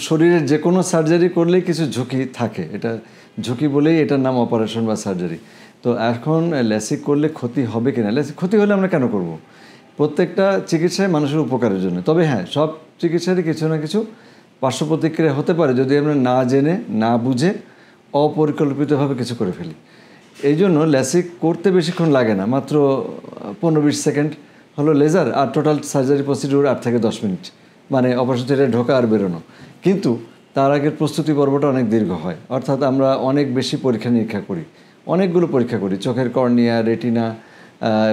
শরীরের যে কোনো সার্জারি করলেই কিছু ঝুঁকি থাকে, এটা ঝুঁকি বলেই এটার নাম অপারেশন বা সার্জারি। তো এখন ল্যাসিক করলে ক্ষতি হবে কিনা, ল্যাসিক ক্ষতি হলে আমরা কেন করব? প্রত্যেকটা চিকিৎসায় মানুষের উপকারের জন্য। তবে হ্যাঁ, সব চিকিৎসারই কিছু না কিছু পার্শ্ব প্রতিক্রিয়া হতে পারে যদি আমরা না জেনে না বুঝে অপরিকল্পিতভাবে কিছু করে ফেলি। এই জন্য ল্যাসিক করতে বেশিক্ষণ লাগে না, মাত্র 15-20 সেকেন্ড হলো লেজার, আর টোটাল সার্জারি প্রসিডিউর 8 থেকে 10 মিনিট, মানে অপারেশন থিয়েটারে ঢোকা আর বেরোনো। কিন্তু তার আগের প্রস্তুতি পর্বটা অনেক দীর্ঘ হয়, অর্থাৎ আমরা অনেক বেশি পরীক্ষা নিরীক্ষা করি, অনেকগুলো পরীক্ষা করি, চোখের কর্নিয়া, রেটিনা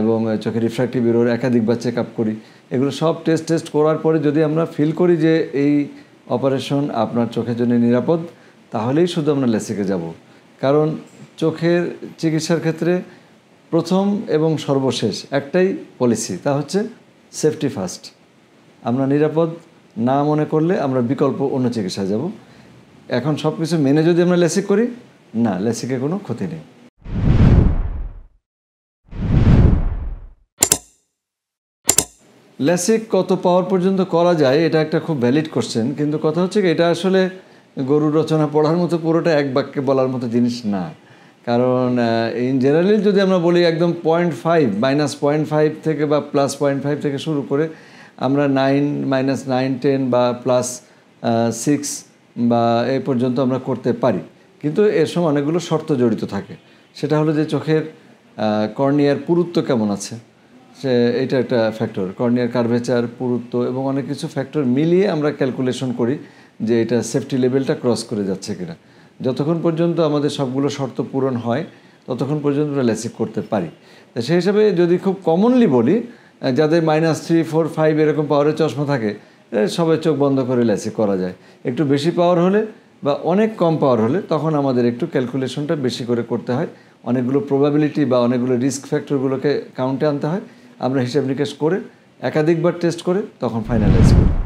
এবং চোখের রিফ্র্যাক্টিভ এরর একাধিকবার চেক আপ করি। এগুলো সব টেস্ট করার পরে যদি আমরা ফিল করি যে এই অপারেশন আপনার চোখের জন্য নিরাপদ, তাহলেই শুধু আমরা ল্যাসিকে যাব। কারণ চোখের চিকিৎসার ক্ষেত্রে প্রথম এবং সর্বশেষ একটাই পলিসি, তা হচ্ছে সেফটি ফার্স্ট। আমরা নিরাপদ না মনে করলে আমরা বিকল্প অন্য চিকিৎসায় যাব। এখন সব কিছু মেনে যদি আমরা ল্যাসিক করি, না, ল্যাসিকে কোনো ক্ষতি নেই। ল্যাসিক কত পাওয়ার পর্যন্ত করা যায়, এটা একটা খুব ভ্যালিড কোশ্চেন, কিন্তু কথা হচ্ছে কি, এটা আসলে গরুর রচনা পড়ার মতো পুরোটা এক বাক্যে বলার মতো জিনিস না। কারণ ইন জেনারেলি যদি আমরা বলি একদম 0.5 -0.5 থেকে বা +0.5 থেকে শুরু করে আমরা 9 -9, 10 বা +6 বা এই পর্যন্ত আমরা করতে পারি। কিন্তু এর সঙ্গে অনেকগুলো শর্ত জড়িত থাকে। সেটা হলো যে চোখের কর্নিয়ার পুরুত্ব কেমন আছে, এটা একটা ফ্যাক্টর। কর্নিয়ার কার্ভেচার, পুরুত্ব এবং অনেক কিছু ফ্যাক্টর মিলিয়ে আমরা ক্যালকুলেশন করি যে এটা সেফটি লেভেলটা ক্রস করে যাচ্ছে কিনা। যতক্ষণ পর্যন্ত আমাদের সবগুলো শর্ত পূরণ হয় ততক্ষণ পর্যন্ত আমরা ল্যাসিক করতে পারি। তা সেই হিসাবে যদি খুব কমনলি বলি, যাদের -3, 4, 5 এরকম পাওয়ারের চশমা থাকে, সবাই চোখ বন্ধ করে ল্যাসিক করা যায়। একটু বেশি পাওয়ার হলে বা অনেক কম পাওয়ার হলে তখন আমাদের একটু ক্যালকুলেশনটা বেশি করে করতে হয়, অনেকগুলো প্রবাবিলিটি বা অনেকগুলো রিস্ক ফ্যাক্টরগুলোকে কাউন্টে আনতে হয়। আমরা হিসাব নিকাশ করে একাধিকবার টেস্ট করে তখন ফাইনালাইজ করি।